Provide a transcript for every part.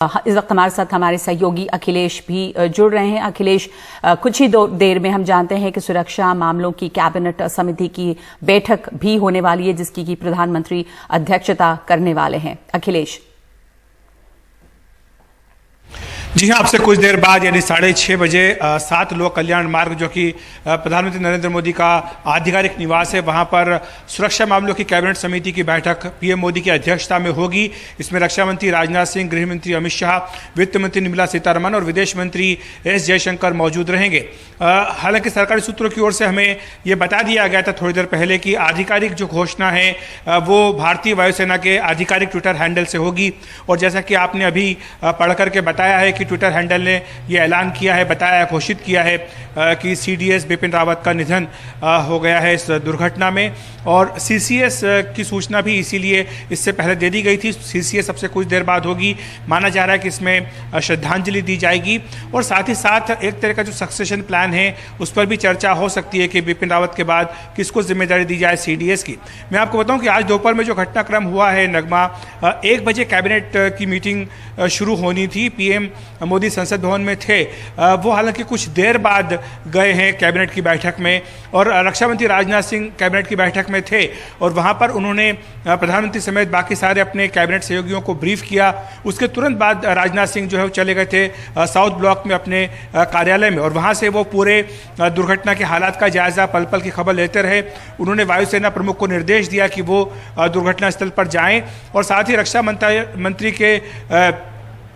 इस वक्त हमारे साथ हमारे सहयोगी अखिलेश भी जुड़ रहे हैं। अखिलेश, कुछ ही देर में हम जानते हैं कि सुरक्षा मामलों की कैबिनेट समिति की बैठक भी होने वाली है, जिसकी की प्रधानमंत्री अध्यक्षता करने वाले हैं। अखिलेश जी हाँ, आपसे कुछ देर बाद यानी 6:30 बजे 7 लोक कल्याण मार्ग, जो कि प्रधानमंत्री नरेंद्र मोदी का आधिकारिक निवास है, वहां पर सुरक्षा मामलों की कैबिनेट समिति की बैठक पीएम मोदी की अध्यक्षता में होगी। इसमें रक्षा मंत्री राजनाथ सिंह, गृह मंत्री अमित शाह, वित्त मंत्री निर्मला सीतारमण और विदेश मंत्री एस जयशंकर मौजूद रहेंगे। हालांकि सरकारी सूत्रों की ओर से हमें ये बता दिया गया था थोड़ी देर पहले कि आधिकारिक जो घोषणा है वो भारतीय वायुसेना के आधिकारिक ट्विटर हैंडल से होगी। और जैसा कि आपने अभी पढ़ करके बताया है कि ट्विटर हैंडल ने यह ऐलान किया है, बताया, घोषित किया है कि सीडीएस बिपिन रावत का निधन हो गया है इस दुर्घटना में। और सीसीएस की सूचना भी इसीलिए इससे पहले दे दी गई थी। सीसीएस सबसे कुछ देर बाद होगी। माना जा रहा है कि इसमें श्रद्धांजलि दी जाएगी और साथ ही साथ एक तरह का जो सक्सेशन प्लान है उस पर भी चर्चा हो सकती है कि बिपिन रावत के बाद किसको जिम्मेदारी दी जाए सीडीएस की। मैं आपको बताऊं कि आज दोपहर में जो घटनाक्रम हुआ है नगमा, 1 बजे कैबिनेट की मीटिंग शुरू होनी थी। पीएम मोदी संसद भवन में थे। वो हालांकि कुछ देर बाद गए हैं कैबिनेट की बैठक में, और रक्षा मंत्री राजनाथ सिंह कैबिनेट की बैठक में थे और वहां पर उन्होंने प्रधानमंत्री समेत बाकी सारे अपने कैबिनेट सहयोगियों को ब्रीफ किया। उसके तुरंत बाद राजनाथ सिंह जो है वो चले गए थे साउथ ब्लॉक में अपने कार्यालय में, और वहां से वो पूरे दुर्घटना के हालात का जायजा, पल पल की खबर लेते रहे। उन्होंने वायुसेना प्रमुख को निर्देश दिया कि वो दुर्घटना स्थल पर जाएं, और साथ ही रक्षा मंत्री के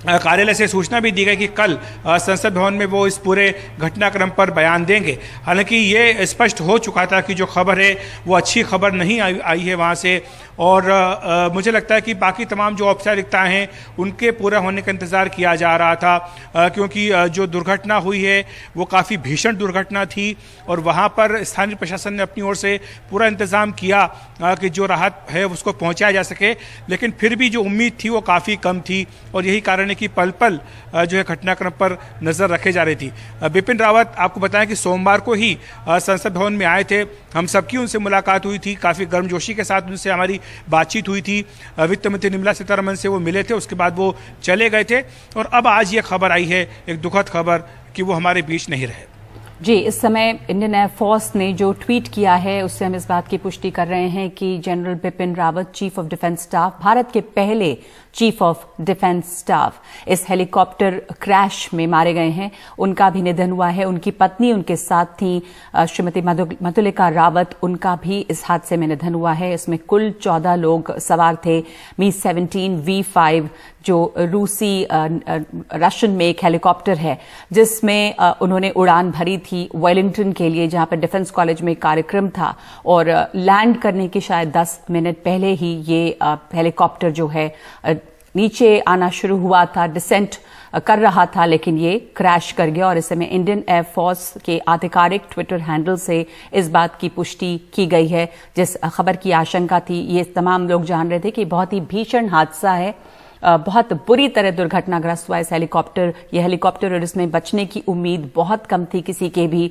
कार्यालय से सूचना भी दी गई कि कल संसद भवन में वो इस पूरे घटनाक्रम पर बयान देंगे। हालांकि ये स्पष्ट हो चुका था कि जो खबर है वो अच्छी खबर नहीं आई है वहाँ से, और मुझे लगता है कि बाकी तमाम जो औपचारिकताएं हैं उनके पूरा होने का इंतज़ार किया जा रहा था, क्योंकि जो दुर्घटना हुई है वो काफ़ी भीषण दुर्घटना थी और वहाँ पर स्थानीय प्रशासन ने अपनी ओर से पूरा इंतज़ाम किया कि जो राहत है उसको पहुँचाया जा सके, लेकिन फिर भी जो उम्मीद थी वो काफ़ी कम थी, और यही कारण है कि पल पल जो है घटनाक्रम पर नज़र रखे जा रही थी। बिपिन रावत, आपको बताएं कि सोमवार को ही संसद भवन में आए थे। हम सबकी उनसे मुलाकात हुई थी, काफ़ी गर्मजोशी के साथ उनसे हमारी बातचीत हुई थी। वित्त मंत्री निर्मला सीतारमण से वो मिले थे, उसके बाद वो चले गए थे, और अब आज ये खबर आई है, एक दुखद खबर, कि वो हमारे बीच नहीं रहे। जी, इस समय इंडियन एयरफोर्स ने जो ट्वीट किया है उससे हम इस बात की पुष्टि कर रहे हैं कि general Bipin Rawat, chief of defence staff, Bharat के पहले चीफ ऑफ डिफेंस स्टाफ, इस हेलीकॉप्टर क्रैश में मारे गए हैं। उनका भी निधन हुआ है। उनकी पत्नी उनके साथ थी, श्रीमती मधुलिका रावत, उनका भी इस हादसे में निधन हुआ है। इसमें कुल 14 लोग सवार थे। मी-17 V5 जो रूसी रशियन में एक हेलीकॉप्टर है, जिसमें उन्होंने उड़ान भरी थी वेलिंगटन के लिए, जहां पर डिफेंस कॉलेज में कार्यक्रम था, और लैंड करने के शायद 10 मिनट पहले ही ये हेलीकॉप्टर जो है नीचे आना शुरू हुआ था, डिसेंट कर रहा था, लेकिन ये क्रैश कर गया। और इस समय इंडियन एयरफोर्स के आधिकारिक ट्विटर हैंडल से इस बात की पुष्टि की गई है। जिस खबर की आशंका थी, ये तमाम लोग जान रहे थे कि बहुत ही भीषण हादसा है, बहुत बुरी तरह दुर्घटनाग्रस्त हुआ इस हेलीकॉप्टर। यह हेलीकॉप्टर, और इसमें बचने की उम्मीद बहुत कम थी किसी के भी।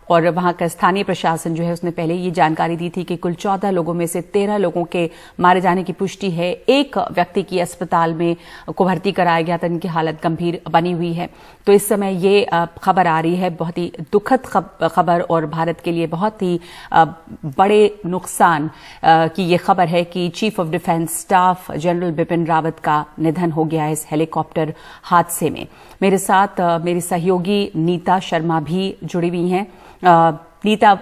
और वहां का स्थानीय प्रशासन जो है उसने पहले ये जानकारी दी थी कि कुल 14 लोगों में से 13 लोगों के मारे जाने की पुष्टि है। एक व्यक्ति की अस्पताल में को भर्ती कराया गया था, इनकी हालत गंभीर बनी हुई है। तो इस समय ये खबर आ रही है, बहुत ही दुखद खबर, और भारत के लिए बहुत ही बड़े नुकसान की ये खबर है कि chief of defence staff general Bipin Rawat का निधन हो गया है इस हेलीकॉप्टर हादसे में। मेरे साथ मेरी सहयोगी नीता शर्मा भी जुड़ी हुई हैं। नीता,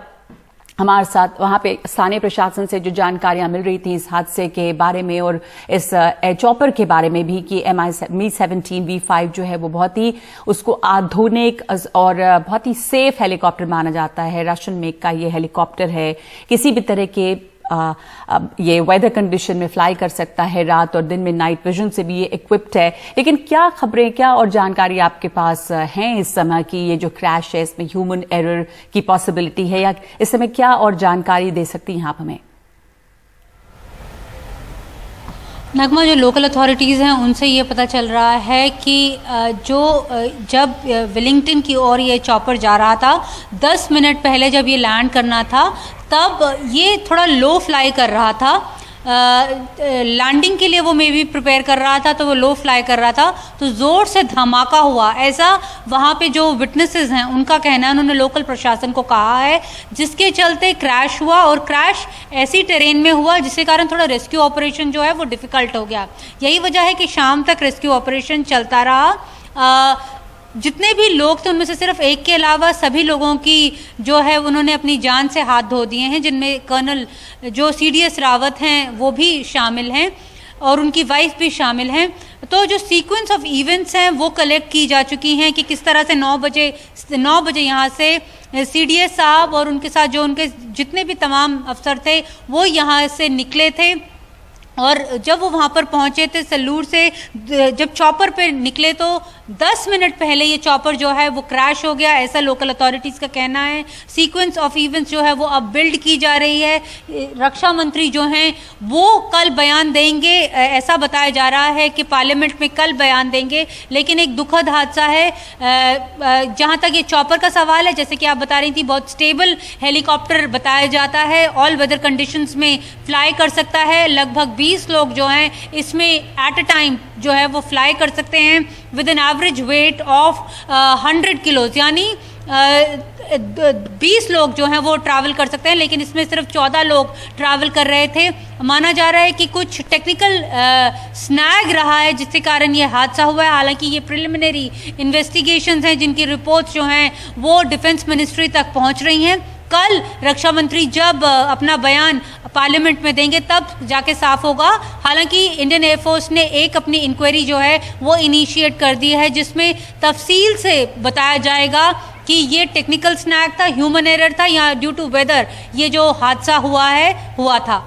हमारे साथ वहां पे स्थानीय प्रशासन से जो जानकारियां मिल रही थी इस हादसे के बारे में, और इस एयर चॉपर के बारे में भी कि मी-17 V5 जो है वो बहुत ही उसको आधुनिक और बहुत ही सेफ हेलीकॉप्टर माना जाता है। रशियन मेक का ये हेलीकॉप्टर है, किसी भी तरह के ये वेदर कंडीशन में फ्लाई कर सकता है, रात और दिन में नाइट विजन से भी ये इक्विप्ड है। लेकिन क्या खबरें, क्या और जानकारी आपके पास हैं इस समय कि ये जो क्रैश है इसमें ह्यूमन एरर की पॉसिबिलिटी है, या इस समय क्या और जानकारी दे सकती हैं आप हमें? नगमा, जो लोकल अथॉरिटीज़ हैं उनसे ये पता चल रहा है कि जब वेलिंगटन की ओर ये चॉपर जा रहा था, 10 मिनट पहले जब ये लैंड करना था, तब ये थोड़ा लो फ्लाई कर रहा था। लैंडिंग के लिए वो मे बी प्रिपेयर कर रहा था, तो वो लो फ्लाई कर रहा था, तो ज़ोर से धमाका हुआ, ऐसा वहाँ पे जो विटनेसेस हैं उनका कहना है। उन्होंने लोकल प्रशासन को कहा है, जिसके चलते क्रैश हुआ, और क्रैश ऐसी टेरेन में हुआ जिसके कारण थोड़ा रेस्क्यू ऑपरेशन जो है वो डिफ़िकल्ट हो गया। यही वजह है कि शाम तक रेस्क्यू ऑपरेशन चलता रहा। जितने भी लोग थे उनमें से सिर्फ एक के अलावा सभी लोगों की जो है उन्होंने अपनी जान से हाथ धो दिए हैं, जिनमें कर्नल जो CDS रावत हैं वो भी शामिल हैं और उनकी वाइफ भी शामिल हैं। तो जो सीक्वेंस ऑफ इवेंट्स हैं वो कलेक्ट की जा चुकी हैं कि किस तरह से 9 बजे यहाँ से CDS साहब और उनके साथ जो उनके जितने भी तमाम अफसर थे वो यहाँ से निकले थे, और जब वो वहाँ पर पहुँचे थे सलूर से, जब चॉपर पे निकले तो 10 मिनट पहले ये चॉपर जो है वो क्रैश हो गया, ऐसा लोकल अथॉरिटीज़ का कहना है। सीक्वेंस ऑफ इवेंट्स जो है वो अब बिल्ड की जा रही है। रक्षा मंत्री जो हैं वो कल बयान देंगे, ऐसा बताया जा रहा है कि पार्लियामेंट में कल बयान देंगे। लेकिन एक दुखद हादसा है, जहाँ तक ये चॉपर का सवाल है, जैसे कि आप बता रही थी, बहुत स्टेबल हेलीकॉप्टर बताया जाता है, ऑल वेदर कंडीशंस में फ्लाई कर सकता है। लगभग 20 लोग जो हैं इसमें एट अ टाइम जो है वो फ्लाई कर सकते हैं with an average weight of 100 kilos, यानी 20 लोग जो हैं वो ट्रैवल कर सकते हैं। लेकिन इसमें सिर्फ 14 लोग ट्रैवल कर रहे थे। माना जा रहा है कि कुछ टेक्निकल स्नैग रहा है जिसके कारण ये हादसा हुआ है। हालांकि ये प्रिलिमिनरी इन्वेस्टिगेशंस हैं जिनकी रिपोर्ट्स जो हैं वो डिफेंस मिनिस्ट्री तक पहुंच रही हैं। कल रक्षा मंत्री जब अपना बयान पार्लियामेंट में देंगे तब जाके साफ होगा। हालांकि इंडियन एयरफोर्स ने एक अपनी इंक्वायरी जो है वो इनिशिएट कर दी है, जिसमें तफसील से बताया जाएगा कि ये टेक्निकल स्नैग था, ह्यूमन एरर था, या ड्यू टू वेदर ये जो हादसा हुआ था।